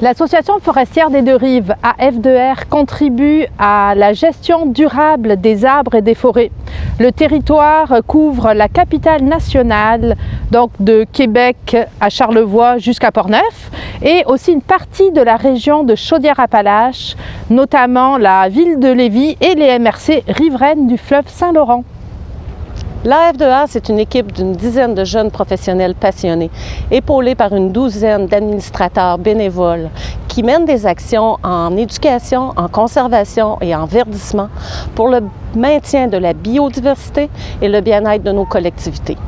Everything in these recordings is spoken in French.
L'Association forestière des Deux-Rives, AF2R, contribue à la gestion durable des arbres et des forêts. Le territoire couvre la capitale nationale, donc de Québec à Charlevoix jusqu'à Portneuf, et aussi une partie de la région de Chaudière-Appalaches, notamment la ville de Lévis et les MRC riveraines du fleuve Saint-Laurent. L'AF2R, c'est une équipe d'une dizaine de jeunes professionnels passionnés, épaulés par une douzaine d'administrateurs bénévoles qui mènent des actions en éducation, en conservation et en verdissement pour le maintien de la biodiversité et le bien-être de nos collectivités.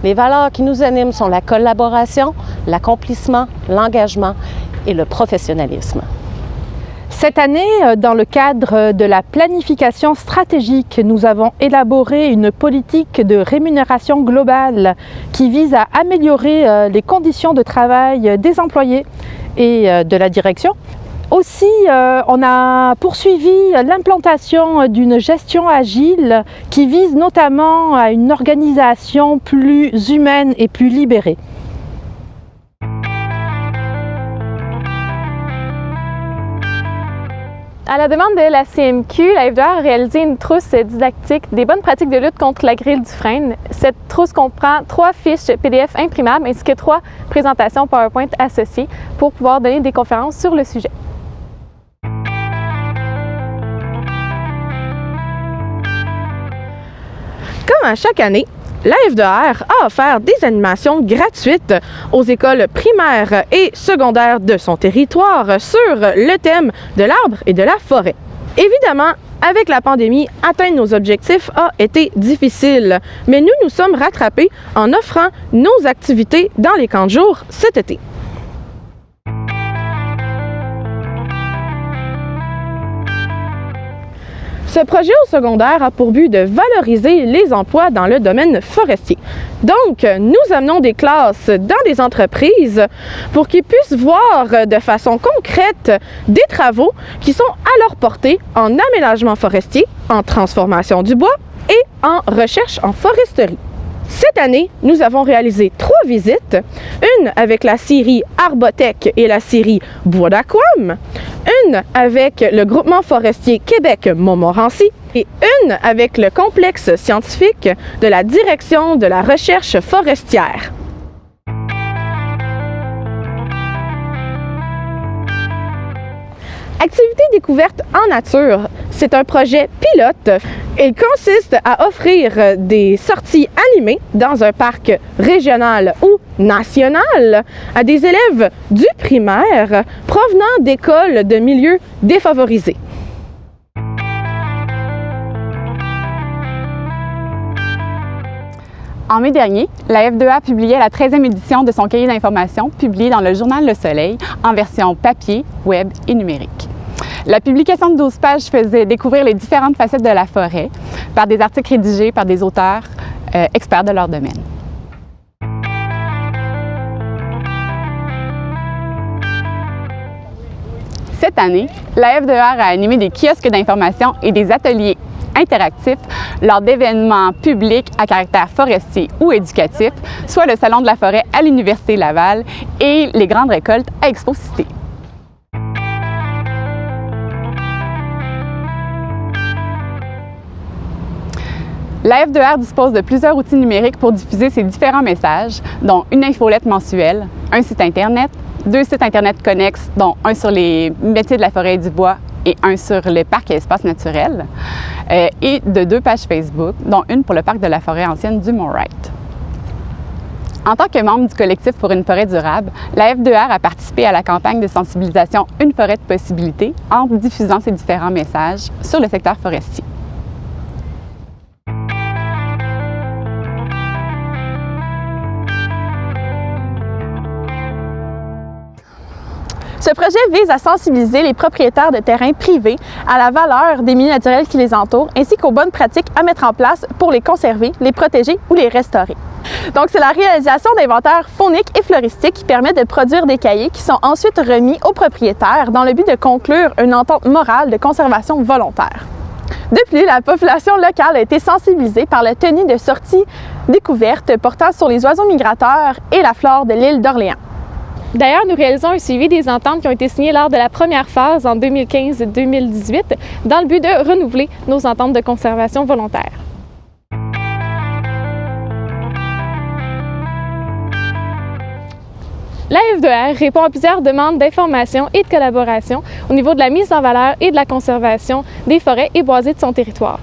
Les valeurs qui nous animent sont la collaboration, l'accomplissement, l'engagement et le professionnalisme. Cette année, dans le cadre de la planification stratégique, nous avons élaboré une politique de rémunération globale qui vise à améliorer les conditions de travail des employés et de la direction. Aussi, on a poursuivi l'implantation d'une gestion agile qui vise notamment à une organisation plus humaine et plus libérée. À la demande de la CMQ, l'AF2R a réalisé une trousse didactique des bonnes pratiques de lutte contre la grille du frêne. Cette trousse comprend 3 fiches PDF imprimables ainsi que 3 présentations PowerPoint associées pour pouvoir donner des conférences sur le sujet. Comme à chaque année, l'AF2R a offert des animations gratuites aux écoles primaires et secondaires de son territoire sur le thème de l'arbre et de la forêt. Évidemment, avec la pandémie, atteindre nos objectifs a été difficile, mais nous nous sommes rattrapés en offrant nos activités dans les camps de jour cet été. Ce projet au secondaire a pour but de valoriser les emplois dans le domaine forestier. Donc, nous amenons des classes dans des entreprises pour qu'ils puissent voir de façon concrète des travaux qui sont à leur portée en aménagement forestier, en transformation du bois et en recherche en foresterie. Cette année, nous avons réalisé 3 visites, une avec la scierie Arbotech et la scierie Bois d'Aquam, une avec le groupement forestier Québec-Montmorency et une avec le complexe scientifique de la Direction de la recherche forestière. Activité découverte en nature, c'est un projet pilote. Il consiste à offrir des sorties animées dans un parc régional ou national à des élèves du primaire provenant d'écoles de milieux défavorisés. En mai dernier, l'AF2R publiait la 13e édition de son cahier d'information publié dans le journal Le Soleil en version papier, web et numérique. La publication de 12 pages faisait découvrir les différentes facettes de la forêt par des articles rédigés par des auteurs experts de leur domaine. Cette année, l'AF2R a animé des kiosques d'information et des ateliers interactifs lors d'événements publics à caractère forestier ou éducatif, soit le Salon de la forêt à l'Université Laval et les grandes récoltes à Expo-Cité. L'AF2R dispose de plusieurs outils numériques pour diffuser ses différents messages, dont une infolette mensuelle, un site Internet, 2 sites Internet connexes, dont un sur les métiers de la forêt et du bois et un sur le parc et espaces naturels, et de 2 pages Facebook, dont une pour le parc de la forêt ancienne du Mont-Wright. En tant que membre du collectif pour une forêt durable, l'AF2R a participé à la campagne de sensibilisation Une forêt de possibilités en diffusant ses différents messages sur le secteur forestier. Ce projet vise à sensibiliser les propriétaires de terrains privés à la valeur des milieux naturels qui les entourent, ainsi qu'aux bonnes pratiques à mettre en place pour les conserver, les protéger ou les restaurer. Donc, c'est la réalisation d'inventaires fauniques et floristiques qui permet de produire des cahiers qui sont ensuite remis aux propriétaires dans le but de conclure une entente morale de conservation volontaire. De plus, la population locale a été sensibilisée par la tenue de sorties découvertes portant sur les oiseaux migrateurs et la flore de l'île d'Orléans. D'ailleurs, nous réalisons un suivi des ententes qui ont été signées lors de la première phase en 2015-2018 dans le but de renouveler nos ententes de conservation volontaire. La F2R répond à plusieurs demandes d'information et de collaboration au niveau de la mise en valeur et de la conservation des forêts et boisées de son territoire.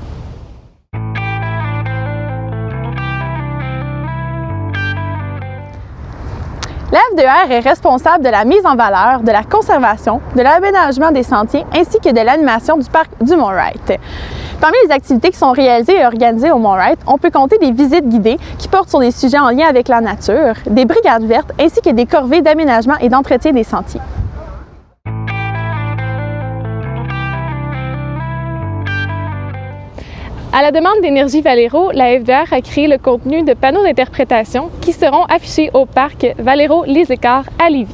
La F2R est responsable de la mise en valeur, de la conservation, de l'aménagement des sentiers ainsi que de l'animation du parc du Mont-Wright. Parmi les activités qui sont réalisées et organisées au Mont-Wright, on peut compter des visites guidées qui portent sur des sujets en lien avec la nature, des brigades vertes ainsi que des corvées d'aménagement et d'entretien des sentiers. À la demande d'Énergie Valero, la F2R a créé le contenu de panneaux d'interprétation qui seront affichés au parc Valero Les Écarts à Lévis.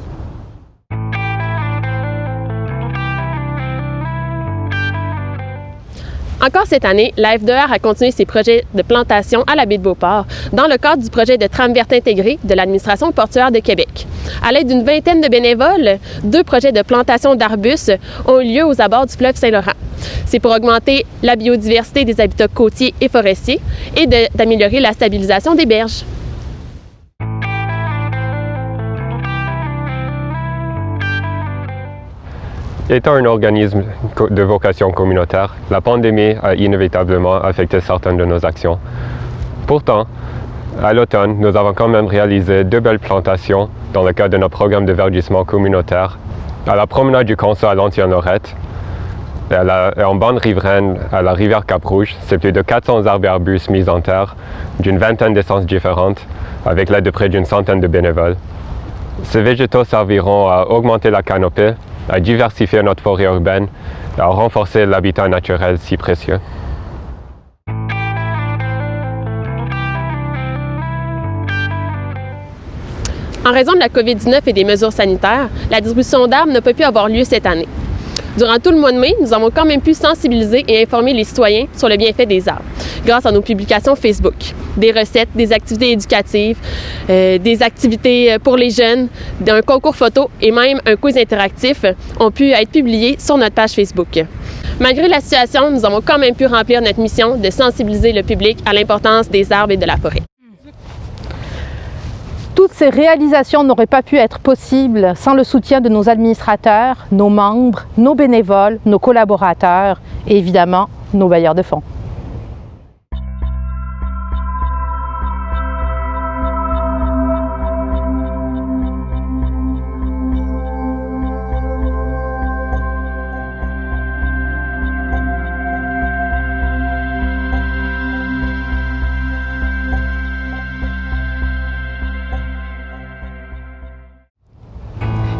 Encore cette année, la F2R a continué ses projets de plantation à la baie de Beauport dans le cadre du projet de trame verte intégrée de l'administration portuaire de Québec. À l'aide d'une vingtaine de bénévoles, 2 projets de plantation d'arbustes ont eu lieu aux abords du fleuve Saint-Laurent. C'est pour augmenter la biodiversité des habitats côtiers et forestiers et d'améliorer la stabilisation des berges. Étant un organisme de vocation communautaire, la pandémie a inévitablement affecté certaines de nos actions. Pourtant, à l'automne, nous avons quand même réalisé 2 belles plantations dans le cadre de notre programme de verdissement communautaire à la promenade du Conso à Lantier-Lorette et en bande riveraine à la rivière Cap-Rouge. C'est plus de 400 arbres et arbustes mis en terre d'une vingtaine d'essences différentes avec l'aide de près d'une centaine de bénévoles. Ces végétaux serviront à augmenter la canopée, à diversifier notre forêt urbaine et à renforcer l'habitat naturel si précieux. En raison de la COVID-19 et des mesures sanitaires, la distribution d'arbres n'a pas pu avoir lieu cette année. Durant tout le mois de mai, nous avons quand même pu sensibiliser et informer les citoyens sur le bienfait des arbres, grâce à nos publications Facebook. Des recettes, des activités éducatives, des activités pour les jeunes, un concours photo et même un quiz interactif ont pu être publiés sur notre page Facebook. Malgré la situation, nous avons quand même pu remplir notre mission de sensibiliser le public à l'importance des arbres et de la forêt. Toutes ces réalisations n'auraient pas pu être possibles sans le soutien de nos administrateurs, nos membres, nos bénévoles, nos collaborateurs et évidemment nos bailleurs de fonds.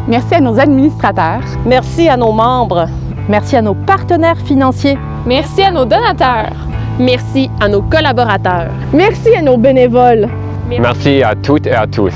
Merci à nos administrateurs. Merci à nos membres. Merci à nos partenaires financiers. Merci à nos donateurs. Merci à nos collaborateurs. Merci à nos bénévoles. Merci à toutes et à tous.